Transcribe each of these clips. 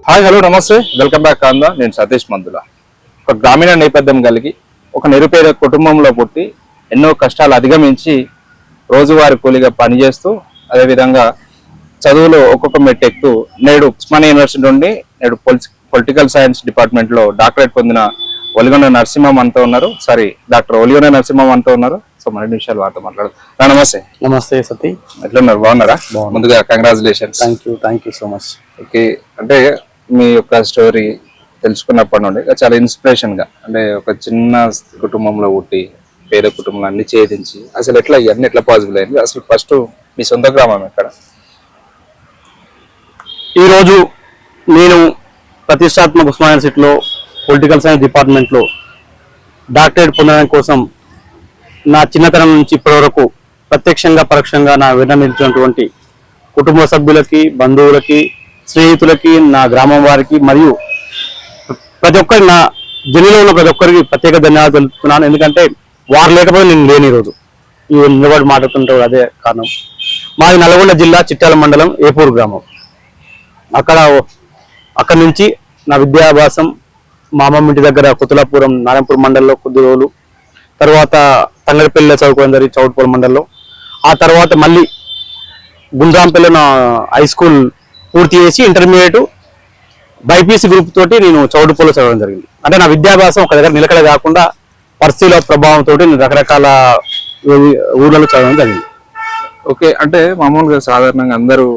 Hi hello నమస్తే welcome back kanda. నేను సతీష్ మందుల. ఒక గ్రామీణ నేపథ్యం కలిగి ఒక నిరుపేద కుటుంబంలో పుట్టి ఎన్నో కష్టాలు అధిగమించి రోజువారీ కూలీగా పనిచేస్తూ అదేవిధంగా చదువులో ఒక్కొక్క మెట్టెక్తూ నేడు ఉస్మానియా యూనివర్సిటీ నుండి నేడు పొలిటికల్ సైన్స్ డిపార్ట్మెంట్లో డాక్టరేట్ పొందిన ఒలిగొండ నరసింహం అంతా ఉన్నారు. డాక్టర్ ఒలిగొండ నరసింహం అంతా ఉన్నారు. సో మరిన్ని విషయాలు వారితో మాట్లాడదు. నమస్తే. నమస్తే సతీ, ఎట్లున్నారు? బాగున్నారా? ముందుగా congratulations. Thank you so much. Okay, అంటే మీ యొక్క స్టోరీ తెలుసుకున్నప్పటి నుండి చాలా ఇన్స్పిరేషన్ గా, అంటే ఒక చిన్న కుటుంబంలో పుట్టి పేద కుటుంబంలో అన్ని ఛేదించి అసలు ఎట్లా ఇవన్నీ ఎట్లా పాసిబుల్ అయింది? అసలు ఫస్ట్ మీ సొంత గ్రామం ఎక్కడ? ఈరోజు నేను ప్రతిష్టాత్మక ఉస్మానియా యూనివర్సిటీలో పొలిటికల్ సైన్స్ డిపార్ట్మెంట్లో డాక్టరేట్ పొందడం కోసం నా చిన్నతనం నుంచి ఇప్పటి వరకు ప్రత్యక్షంగా పరోక్షంగా నా విన్నవించినటువంటి కుటుంబ సభ్యులకి, బంధువులకి, స్నేహితులకి, నా గ్రామం వారికి మరియు ప్రతి ఒక్కరి నా జిల్లాలో ఉన్న ప్రతి ఒక్కరికి ప్రత్యేక ధన్యవాదాలు తెలుపుతున్నాను. ఎందుకంటే వారు లేకపోతే నేను లేని రోజు ఈ నిలబడి మాట్లాడుతుంటే అదే కారణం. మాది నల్గొండ జిల్లా చిట్యాల మండలం ఏపూరు గ్రామం. అక్కడి నుంచి నా విద్యాభ్యాసం మా అమ్మమ్మ ఇంటి దగ్గర కుతులాపురం నారాయణపూర్ మండలంలో కొద్ది రోజులు, తర్వాత తంగడిపల్లిలో చదువుకోవడం జరిగింది చౌటుపల్లి మండలంలో. ఆ తర్వాత మళ్ళీ గుండ్రాంపల్లిలో నా హై స్కూల్ పూర్తి చేసి ఇంటర్మీడియట్ బైపీసీ గ్రూప్ తోటి నేను చౌటుపల్లిలో చదవడం జరిగింది. అంటే నా విద్యాభ్యాసం ఒక దగ్గర నిలకడ కాకుండా పరిస్థితుల ప్రభావంతో నేను రకరకాల ఊళ్ళలో చదవడం జరిగింది. ఓకే, అంటే మామూలుగా సాధారణంగా అందరూ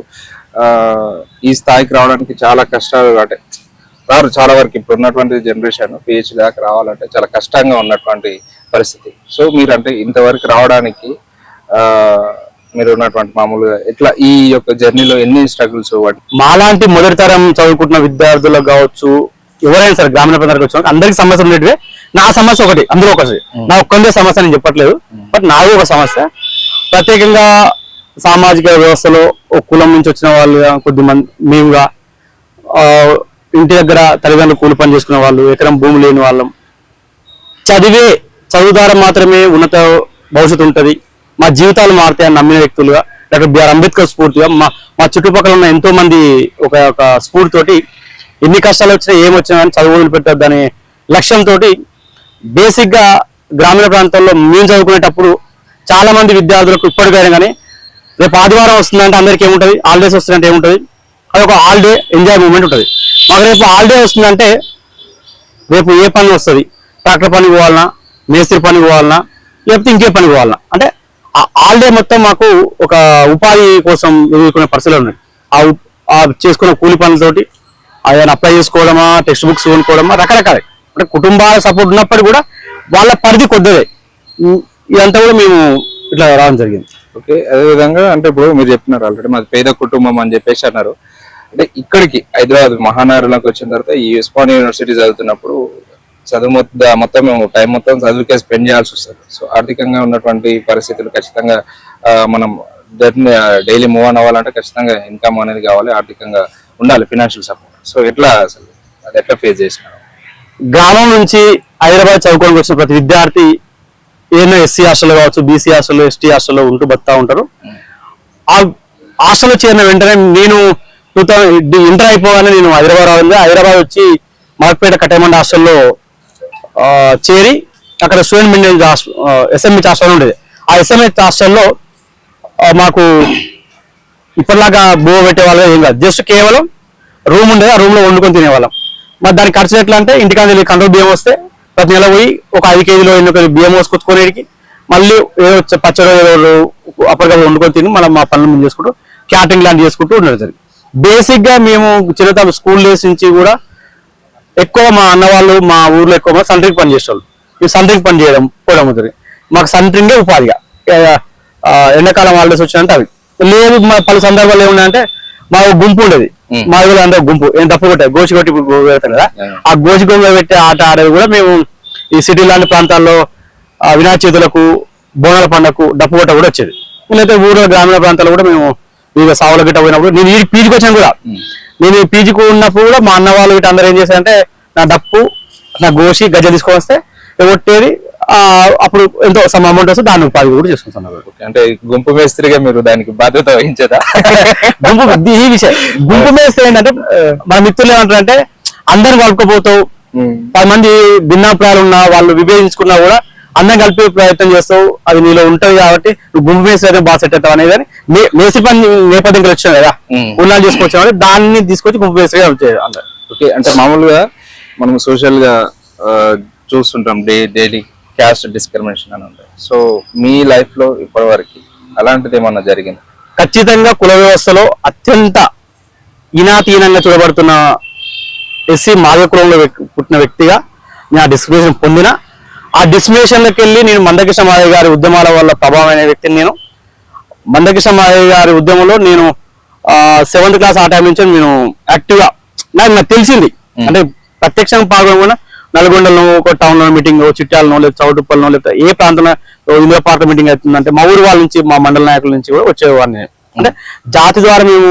ఈ స్థాయికి రావడానికి చాలా కష్టాలు, అంటే రారు చాలా వరకు. ఇప్పుడు ఉన్నటువంటి జనరేషన్ పిహెచ్డి దాకా రావాలంటే చాలా కష్టంగా ఉన్నటువంటి పరిస్థితి. సో మీరు అంటే ఇంతవరకు రావడానికి మీరు ఉన్నటువంటి మామూలుగా ఎట్లా ఈ యొక్క జర్నీలో ఎన్ని స్ట్రగుల్స్? మాలాంటి మొదటి తరం చదువుకుంటున్న విద్యార్థులకు కావచ్చు, ఎవరైనా సరే గ్రామీణ ప్రాంతాలకు వచ్చిన అందరికి సమస్య ఉండేటివే. నా సమస్య ఒకటి, అందులో ఒకటి. నా ఒక్కందే సమస్య నేను చెప్పట్లేదు, బట్ నాది ఒక సమస్య. ప్రత్యేకంగా సామాజిక వ్యవస్థలో ఒక కులం నుంచి వచ్చిన వాళ్ళు కొద్దిమంది మేముగా, ఇంటి దగ్గర తల్లిదండ్రులు కూలి పని చేసుకునే వాళ్ళు, ఎకరం భూమి లేని వాళ్ళం, చదువు ద్వారా మాత్రమే ఉన్నత భవిష్యత్తు ఉంటుంది, మా జీవితాలు మారుతాయని నమ్మిన వ్యక్తులుగా డాక్టర్ బిఆర్ అంబేద్కర్ స్ఫూర్తిగా మా చుట్టుపక్కల ఉన్న ఎంతో మంది ఒక స్ఫూర్తితోటి ఎన్ని కష్టాలు వచ్చినా ఏమొచ్చినా కానీ చదువు వదిలిపెట్టద్దు అనే లక్ష్యంతో బేసిక్ గా గ్రామీణ ప్రాంతాల్లో మేము చదువుకునేటప్పుడు చాలా మంది విద్యార్థులకు ఇప్పటికైనా కానీ రేపు ఆదివారం వస్తుందంటే అందరికీ ఏముంటుంది, హాలిడేస్ వస్తుందంటే ఏముంటుంది, అది ఒక హాలిడే ఎంజాయ్ మూమెంట్ ఉంటుంది. మాకు రేపు హాలిడే వస్తుందంటే రేపు ఏ పని వస్తుంది, ట్రాక్టర్ పని పోవాలన్నా, మేస్త్రి పని పోవాలన్నా, లేకపోతే ఇంకే పని పోవాలన్నా, అంటే ఆ హాలిడే మొత్తం మాకు ఒక ఉపాధి కోసం ఎదుర్కొనే పరిస్థితులు ఉన్నాయి. ఆ చేసుకున్న కూలి పనులతోటి ఆయన అప్లై చేసుకోవడమా, టెక్స్ట్ బుక్స్ కొనుక్కోవడమా, రకరకాల అంటే కుటుంబాల సపోర్ట్ ఉన్నప్పటికీ కూడా వాళ్ళ పరిధి కొద్దదే. ఇదంతా కూడా మేము ఇట్లా రావడం జరిగింది. ఓకే, అదేవిధంగా అంటే ఇప్పుడు మీరు చెప్తున్నారు ఆల్రెడీ మాది పేద కుటుంబం అని చెప్పేసి అన్నారు. అంటే ఇక్కడికి హైదరాబాద్ మహానగరంలోకి వచ్చిన తర్వాత ఈ ఉస్మానియా యూనివర్సిటీ చదువుతున్నప్పుడు చదువు మొత్తం టైం మొత్తం చదువుకే స్పెండ్ చేయాల్సి వస్తుంది. సో ఆర్థికంగా ఉన్నటువంటి పరిస్థితులు ఖచ్చితంగా మనం డైలీ మూవ్ ఆన్ అవ్వాలంటే ఖచ్చితంగా ఇన్కమ్ అనేది కావాలి, ఆర్థికంగా ఉండాలి, ఫినాన్షియల్ సపోర్ట్. సో ఎట్లా అసలు అది ఎట్లా ఫేస్ చేసినారు? గ్రామం నుంచి హైదరాబాద్ చదువుకోవడానికి వచ్చిన ప్రతి విద్యార్థి ఏదైనా ఎస్సీ హాస్టల్లో కావచ్చు, బీసీ హాస్టల్లో, ఎస్టీ హాస్టల్లో ఉంటూ బతుకుతా ఉంటారు. ఆ హాస్టల్లో చేరిన వెంటనే నేను ఇంటర్ అయిపోగానే నేను హైదరాబాద్ వచ్చి మార్పేట కట్టేమండ హాస్టల్లో చేరి అక్కడ స్టూడెంట్ మెయింటెనెన్స్ ఎస్ఎంహెచ్ హాస్టల్ ఉండేది. ఆ ఎస్ఎంహెచ్ హాస్టల్లో మాకు ఇప్పటిలాగా బోవ పెట్టేవాళ్ళం ఏం కాదు, జస్ట్ కేవలం రూమ్ ఉండేది, ఆ రూమ్ లో వండుకొని తినేవాళ్ళం. మరి దానికి ఖర్చు ఎట్లా అంటే ఇంటికాడ కంట్రోల్ బియ్యం వస్తే ప్రతి నెల పోయి ఒక 5 కేజీలు 8 కేజీలు బియ్యం మోసుకొచ్చుకోనేటికి మళ్ళీ ఏదో పచ్చడి అప్పటికప్పుడు వండుకొని తిని మనం మా పనులు మేము చేసుకుంటూ క్యాటరింగ్ లాంటి చేసుకుంటూ ఉండేది. బేసిక్ గా మేము చిన్నతనం స్కూల్ డేస్ నుంచి కూడా ఎక్కువ మా అన్న వాళ్ళు మా ఊర్లో ఎక్కువ సంట్రింగ్ పని చేసేవాళ్ళు. ఈ సంట్రింగ్ పని చేయడం పోవడం అవుతుంది. మాకు సంట్రింగే ఉపాధిగా ఎండాకాలం హాలిడేస్ వచ్చినంటే అవి లేదు. మా పలు సందర్భాలు ఏమున్నాయంటే మా గుంపు ఉండేది, మా ఊళ్ళో అందరూ గుంపు ఏం తప్పు కొట్టాయి గోచి కొట్టి పెడతాం కదా, ఆ గోచి గుంపులో పెట్టే ఆట ఆడేది కూడా మేము ఈ సిటీ లాంటి ప్రాంతాల్లో వినాయక చవితులకు, బోనాల పండుగకు డప్పు కొట్ట కూడా వచ్చేది. లేకపోతే ఊళ్ళో గ్రామీణ ప్రాంతాల్లో కూడా మేము వివిధ సావుల గిట్ట పోయినప్పుడు నేను ఈ పీజీకి వచ్చాను కూడా. నేను ఈ పీజీకి ఉన్నప్పుడు కూడా మా అన్న వాళ్ళు గిట్ట అందరూ ఏం చేశారంటే నా డప్పు, నా గోషి గజ్జ తీసుకొని వస్తే కొట్టేది, అప్పుడు ఎంతో సమ్ అమౌంట్ వస్తే దాన్ని ఉపాధి కూడా చేసుకుంటున్నారు. అంటే గుంపు మేస్త్రిగా మీరు దానికి బాధ్యత వహించదా? ఈ విషయం గుంపు మేస్త్రి ఏంటంటే మన మిత్రులు ఏమంటారంటే అందరు కలుపుకోపోతావు, 10 మంది భిన్నాభిప్రాయాలు ఉన్నా వాళ్ళు విభేదించుకున్నా కూడా అందరం కలిపే ప్రయత్నం చేస్తావు, అది నీలో ఉంటది కాబట్టి నువ్వు గుంపు మేస్త్రి అయితే బాగా సెట్ అవుతావు అనేది మేస్త్రి పని నేపథ్యం వచ్చాను కదా, ఉన్నాళ్ళు తీసుకొచ్చావు దాన్ని తీసుకొచ్చి గుంపు మేస్త్రిగా అందరు. ఓకే, అంటే మామూలుగా మనం సోషల్ గా చూస్తుంటాం డైలీ క్యాస్ట్ డిస్క్రిమినేషన్ అని ఉంటాయి. సో మీ లైఫ్ లో ఇప్పటివరకు అలాంటిది ఏమన్నా జరిగింది? ఖచ్చితంగా కుల వ్యవస్థలో అత్యంత ఈనాతీనంగా చూడబడుతున్న ఎస్సీ మాదిగ కులంలో పుట్టిన వ్యక్తిగా నేను ఆ డిస్క్రిమినేషన్ పొందిన, ఆ డిస్క్రిమినేషన్లోకి వెళ్ళి నేను మందకృష్ణ మాదిగ గారి ఉద్యమాల వల్ల ప్రభావం అనే వ్యక్తిని. నేను మందకృష్ణ మాదిగ గారి ఉద్యమంలో నేను 7th క్లాస్ ఆ టైం నుంచి నేను యాక్టివ్గా నాకు తెలిసింది, అంటే ప్రత్యక్షంగా పాల్గొనకుండా నల్గొండలో ఒక టౌన్ లో మీటింగ్, చిట్యాలనో లేదా చౌటుప్పలనో లేదా ఏ ప్రాంతంలో ఇందులో పార్టీ మీటింగ్ అవుతుందంటే మా ఊరి వాళ్ళ నుంచి మా మండల నాయకుల నుంచి కూడా వచ్చేవాడిని. అంటే జాతి ద్వారా మేము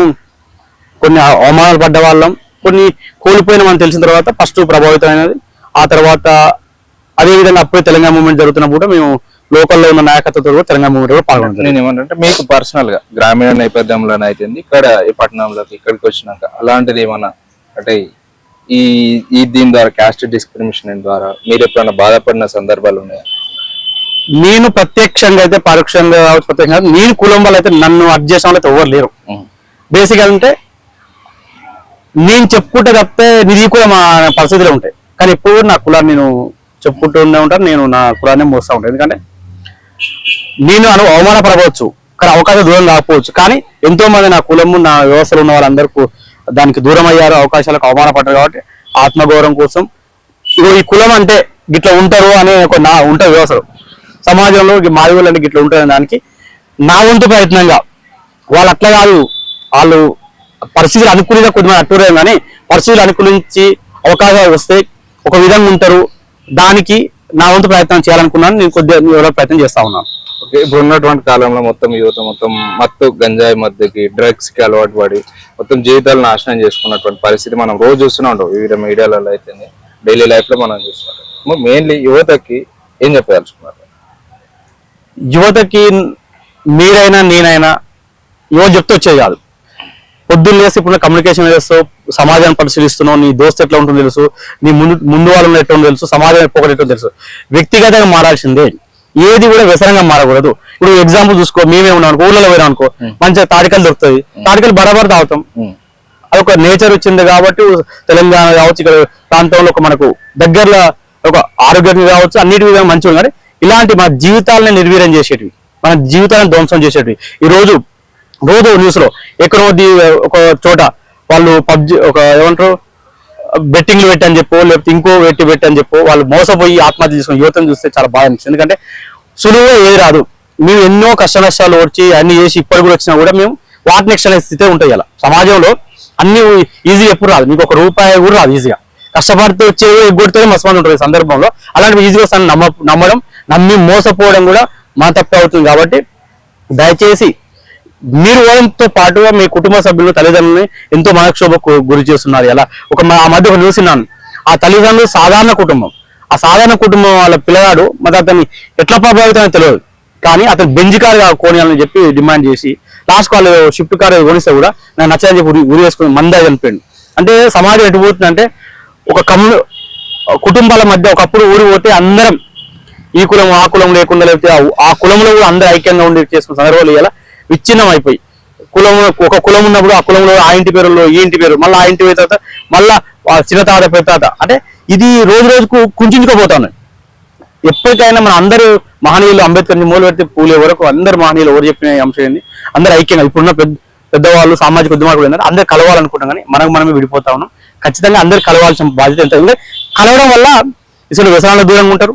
కొన్ని అవమానాలు పడ్డ వాళ్ళం, కొన్ని కోల్పోయిన మనం తెలిసిన తర్వాత ఫస్ట్ ప్రభావితమైనది. ఆ తర్వాత అదేవిధంగా అప్పుడే తెలంగాణ మూవ్మెంట్ జరుగుతున్నప్పుడు మేము లోకల్లో ఉన్న నాయకత్వంతో కూడా తెలంగాణ మూవ్మెంట్ కూడా పాల్గొంటాం. నేను ఏమంటే మీకు పర్సనల్ గా గ్రామీణ నేపథ్యంలోనే అయితే ఇక్కడ ఈ పట్టణంలోకి ఇక్కడికి వచ్చినాక అలాంటిది ఏమన్నా అంటే ఈ దీని ద్వారా క్యాస్ట్ డిస్క్రిమినేషన్ ద్వారా మీరు ఎప్పుడైనా బాధపడిన సందర్భాలు ఉన్నాయా? నేను ప్రత్యక్షంగా అయితే పరోక్షంగా ప్రత్యక్షంగా నేను కులం వల్ల అయితే నన్ను అడ్జస్ట్ చేసిన వాళ్ళు అయితే ఎవరు లేరు. బేసిక్ అంటే నేను చెప్పుకుంటే తప్పితే నిధి కూడా మా పరిస్థితిలో ఉంటాయి, కానీ ఎప్పుడు నా కులాన్ని నేను చెప్పుకుంటూనే ఉంటాను, నేను నా కులాన్ని మోస్తూ ఉంటాను. ఎందుకంటే నేను అవమానపడవచ్చు కానీ అవకాశం దూరం కాకపోవచ్చు, కానీ ఎంతో మంది నా కులము నా వ్యవస్థలో ఉన్న వాళ్ళందరికీ దానికి దూరం అయ్యారు, అవకాశాలకు అవమానపడ్డారు. కాబట్టి ఆత్మగౌరవం కోసం ఈ కులం అంటే గిట్లా ఉంటారు అనే ఒక ఉంటుంది వ్యవస్థలో, సమాజంలో మాదిగోళ్ళు అంటే గిట్లా ఉంటుంది దానికి నా వంతు ప్రయత్నంగా వాళ్ళు అట్లా కాదు, వాళ్ళు పరిస్థితులు అనుకూలంగా కొద్దిమంది అట్టురేం కానీ పరిస్థితులు అనుకూలించి అవకాశాలు వస్తే ఒక విధంగా ఉంటారు, దానికి నా వంతు ప్రయత్నం చేయాలనుకున్నాను. నేను కొద్దిగా ప్రయత్నం చేస్తా ఉన్నాను. ఓకే, ఇప్పుడు ఉన్నటువంటి కాలంలో మొత్తం యువత మొత్తం మత్తు గంజాయి మత్తుకి డ్రగ్స్ కి అలవాటు పడి మొత్తం జీవితాలు నాశనం చేసుకున్నటువంటి పరిస్థితి మనం రోజు చూస్తూనే ఉంటాం, వివిధ మీడియాలలో అయితే డైలీ లైఫ్ లో మనం చూస్తున్నాం. మెయిన్లీ యువతకి ఏం చెప్పదలుచుకున్నారు? యువతకి మీరైనా నేనైనా యువత చెప్తే వచ్చేది కాదు. పొద్దున్న లేసి ఇప్పుడు కమ్యూనికేషన్ చేస్తావు, సమాజాన్ని పరిశీలిస్తున్నావు, నీ దోస్తు ఎట్లా ఉంటుందో తెలుసు, నీ ముందు వాళ్ళు ఎట్లా ఉంటుందో తెలుసు, సమాజం ఎప్పుడు ఎట్లా తెలుసు. వ్యక్తిగతంగా మారాల్సిందే, ఏది కూడా వ్యసనంగా మారకూడదు. ఇప్పుడు ఎగ్జాంపుల్ చూసుకో, మేమే ఉన్నాం అనుకో, ఊళ్ళలో పోయినా అనుకో, మంచిగా తాడికలు దొరుకుతుంది, తాడికలు బరాబర్ తాగుతాం, అదొక నేచర్ వచ్చింది. కాబట్టి తెలంగాణ కావచ్చు, ఇక్కడ ప్రాంతంలో మనకు దగ్గరలో ఒక ఆరోగ్యంగా కావచ్చు, అన్నిటి విధంగా మంచిగా కానీ ఇలాంటి మన జీవితాలని నిర్వీర్యం చేసేటివి, మన జీవితాలను ధ్వంసం చేసేటివి ఈ రోజు న్యూస్ లో ఎక్కడో ఒక చోట వాళ్ళు పబ్జి ఒక ఏమంటారు బెట్టింగ్లు పెట్టని చెప్పో లేకపోతే ఇంకో పెట్టని చెప్పో వాళ్ళు మోసపోయి ఆత్మహత్య చేసుకుని యువతను చూస్తే చాలా బాగా అనిపిస్తుంది. ఎందుకంటే సులువుగా ఏది రాదు, మేము ఎన్నో కష్ట నష్టాలు వచ్చి అన్ని చేసి ఇప్పటి కూడా వచ్చినా కూడా మేము వాటిని నెక్స్ట్ స్థితి ఉంటాయి. అలా సమాజంలో అన్ని ఈజీ ఎప్పుడు రాదు, మీకు ₹1 కూడా రాదు ఈజీగా, కష్టపడితే వచ్చేవి ఎగ్గొడితే మస్తు మంది ఉంటుంది సందర్భంలో. అలాంటి ఈజీగా వస్తాను నమ్మడం నమ్మి మోసపోవడం కూడా మన తప్పే అవుతుంది. కాబట్టి దయచేసి మీరు ఓడంతో పాటుగా మీ కుటుంబ సభ్యులు తల్లిదండ్రులని ఎంతో మనక్షోభకు గురి చేస్తున్నారు. ఎలా ఆ మధ్య ఒక చూసినాను, ఆ తల్లిదండ్రులు సాధారణ కుటుంబం, ఆ సాధారణ కుటుంబం వాళ్ళ పిల్లగాడు మరి అతన్ని ఎట్లా ప్రభావితం తెలియదు, కానీ అతను బెంజ్ కార్ కొనియాలని చెప్పి డిమాండ్ చేసి లాస్ట్ వాళ్ళు షిఫ్ట్ కార్ కొనిస్తే కూడా నాకు నచ్చని చెప్పి ఉరి వేసుకుని మందా చనిపోయింది. అంటే సమాజం ఎటు పోతుందంటే ఒక కుటుంబాల మధ్య ఒకప్పుడు ఊరి పోతే అందరం ఈ కులం ఆ కులం లేకుండా లేకపోతే ఆ కులంలో కూడా అందరూ ఐక్యంగా ఉండి చేసుకున్న సందర్భాలు ఇలా విచ్ఛిన్నం అయిపోయి ఒక కులం ఉన్నప్పుడు ఆ కులంలో ఆ ఇంటి పేరులో ఈ ఇంటి పేరు, మళ్ళీ ఆ ఇంటి పేరు తర్వాత మళ్ళా చిన్న తాత పెద్ద తాత, అంటే ఇది రోజు రోజుకు కుంచుకుపోతాను. ఎప్పటికైనా మన అందరూ మహనీయులు అంబేద్కర్ మూల పెడితే పూలే వరకు అందరు మహనీయులు ఎవరు చెప్పిన అంశం ఏంది, అందరూ ఐక్యంగా ఇప్పుడున్న పెద్దవాళ్ళు సామాజిక ఉద్యమాలు ఏంటంటే అందరు కలవాలనుకుంటాం, కానీ మనమే విడిపోతా ఉన్నాం. ఖచ్చితంగా అందరు కలవాల్సిన బాధ్యత ఎంత ఉంది. కలవడం వల్ల ఇసలు వ్యసనాల దూరంగా ఉంటారు,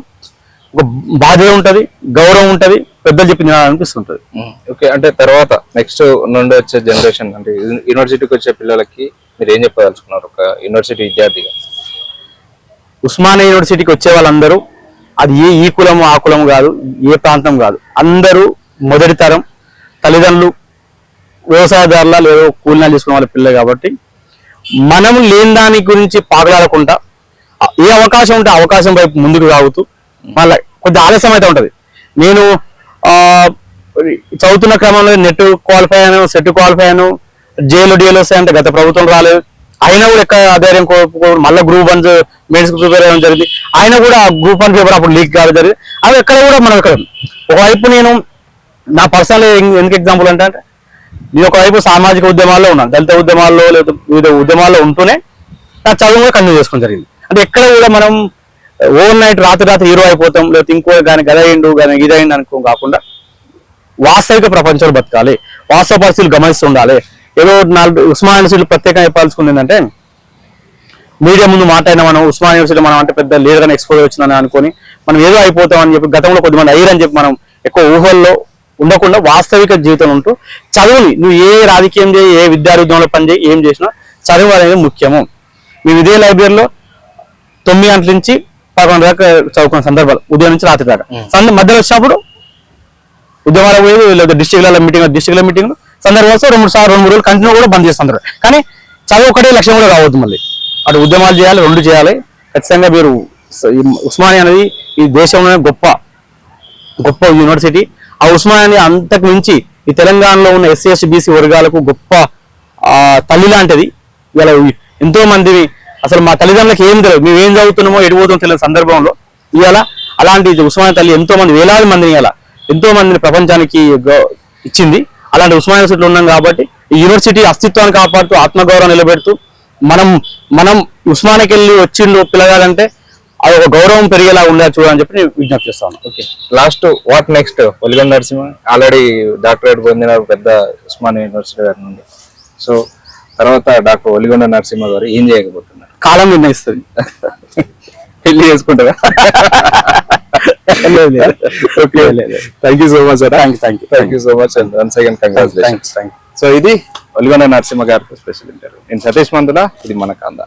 ఒక బాధ్యత ఉంటది, గౌరవం ఉంటది, పెద్దలు చెప్పి అనిపిస్తుంటది. ఓకే, అంటే తర్వాత నెక్స్ట్ నుండి వచ్చే జనరేషన్ అంటే యూనివర్సిటీకి వచ్చే పిల్లలకి మీరు ఏం చెప్పదలుచుకున్నారు ఒక యూనివర్సిటీ విద్యార్థిగా? ఉస్మానియా యూనివర్సిటీకి వచ్చే వాళ్ళందరూ అది ఈ కులము ఆ కులం కాదు, ఏ ప్రాంతం కాదు, అందరూ మొదటి తరం తల్లిదండ్రులు వ్యవసాయదారుల లేదా కూలినాలు తీసుకునే వాళ్ళ పిల్లలు. కాబట్టి మనము లేని దాని గురించి పాగలాడకుండా ఏ అవకాశం ఉంటే అవకాశం వైపు ముందుకు సాగుతూ మళ్ళీ కొద్దిగా ఆలస్యం అయితే ఉంటది. నేను చదువుతున్న క్రమంలో నెట్ క్వాలిఫై అయ్యాను, సెట్ క్వాలిఫై అయ్యాను, జేఎల్ డిఎల్ వస్తాయంటే గత ప్రభుత్వం రాలేదు. అయినా కూడా ఎక్కడ ఆధార్యం మళ్ళీ గ్రూప్ 1 మెయిన్స్ ప్రిపేర్ అవ్వడం జరిగింది. అయినా కూడా గ్రూప్ 1 పేపర్ అప్పుడు లీక్ కావడం జరిగింది. అది ఎక్కడ కూడా మనం ఇక్కడ ఒకవైపు నేను నా పర్సనల్ ఎందుకు ఎగ్జాంపుల్ అంటే నేను ఒకవైపు సామాజిక ఉద్యమాల్లో ఉన్నాను, దళిత ఉద్యమాల్లో లేదా వివిధ ఉద్యమాల్లో ఉంటూనే నా చదువు కూడా కంటిన్యూ చేసుకోవడం జరిగింది. అంటే ఎక్కడ కూడా మనం ఓవర్ నైట్ రాత్రి హీరో అయిపోతాం, లేకపోతే ఇంకో కానీ గదయిండు కానీ ఇదయిండు అనుకో కాకుండా వాస్తవిక ప్రపంచంలో బతకాలి, వాస్తవ పరిస్థితులు గమనిస్తూ ఉండాలి. ఏదో 4 ఉస్మానియా యూనివర్సిటీలు ప్రత్యేకంగా చెప్పాల్సుకుంది ఏంటంటే మీడియా ముందు మాట్లాడిన మనం ఉస్మానియా యూనివర్సిటీ మనం అంటే పెద్ద లీడర్ అని ఎక్స్పోజ్ వచ్చిందని అనుకొని మనం ఏదో అయిపోతామని చెప్పి గతంలో కొద్దిమంది అయ్యారని చెప్పి మనం ఎక్కువ ఊహల్లో ఉండకుండా వాస్తవిక జీవితం ఉంటూ చదువుని నువ్వు ఏ రాజకీయం చేయి, ఏ విద్యార్థులంలో పనిచేయి, ఏం చేసినా చదువు అనేది ముఖ్యము. మేము ఇదే లైబ్రరీలో 9 గంటల నుంచి 11 దాకా చదువుకున్న సందర్భాలు, ఉదయం నుంచి రాత్రి దాకా. మధ్యలో వచ్చినప్పుడు ఉద్యమాల పోయి లేదా డిస్ట్రిక్ట్ల మీటింగ్ సందర్భంలో 2-3 రోజులు కంటిన్యూ కూడా బంద్ చేస్తుంటారు. కానీ చదువు ఒకటే లక్ష్యం కూడా కావద్దు. మళ్ళీ అటు ఉద్యమాలు చేయాలి, 2 చేయాలి. ఖచ్చితంగా మీరు ఉస్మానియా అనేది ఈ దేశంలోనే గొప్ప యూనివర్సిటీ. ఆ ఉస్మానియా అంతకు మించి ఈ తెలంగాణలో ఉన్న ఎస్సీ ఎస్టీ బీసీ వర్గాలకు గొప్ప తల్లి లాంటిది. ఇలా ఎంతో మందిని అసలు మా తల్లిదండ్రులకు ఏం తెలియదు, మేము ఏం చదువుతున్నామో ఎడిపోతామో తెలియని సందర్భంలో ఇవాళ అలాంటి ఉస్మానియా తల్లి ఎంతో మంది వేలాది మందిని ఇలా ఎంతో మందిని ప్రపంచానికి ఇచ్చింది. అలాంటి ఉస్మానియా యూనివర్సిటీలో ఉన్నాం కాబట్టి ఈ యూనివర్సిటీ అస్తిత్వాన్ని కాపాడుతూ ఆత్మగౌరవం నిలబెడుతూ మనం ఉస్మానియాకి వెళ్ళి వచ్చిండు పిల్లగాలంటే అది ఒక గౌరవం పెరిగేలా ఉండాలి చూడని చెప్పి నేను విజ్ఞప్తి చేస్తాను. Okay, last what next? Oligonda Narasimha already doctorate పొందినారు పెద్ద ఉస్మానియా యూనివర్సిటీ గారి నుండి. సో తర్వాత డాక్టర్ ఒలిగొండ నరసింహ గారు ఏం చేయకపోతున్నారు? కాలం నిర్ణయిస్తుంది. పెళ్లి చేసుకుంటారా? Okay, thank you so much sir. Thank you so much and once again congratulations. So ఇది ఒలిగొండ నరసింహ గారితో స్పెషల్ ఇంటర్వ్యూ. నేను సతీష్ మందుల, ఇది మన కాందా.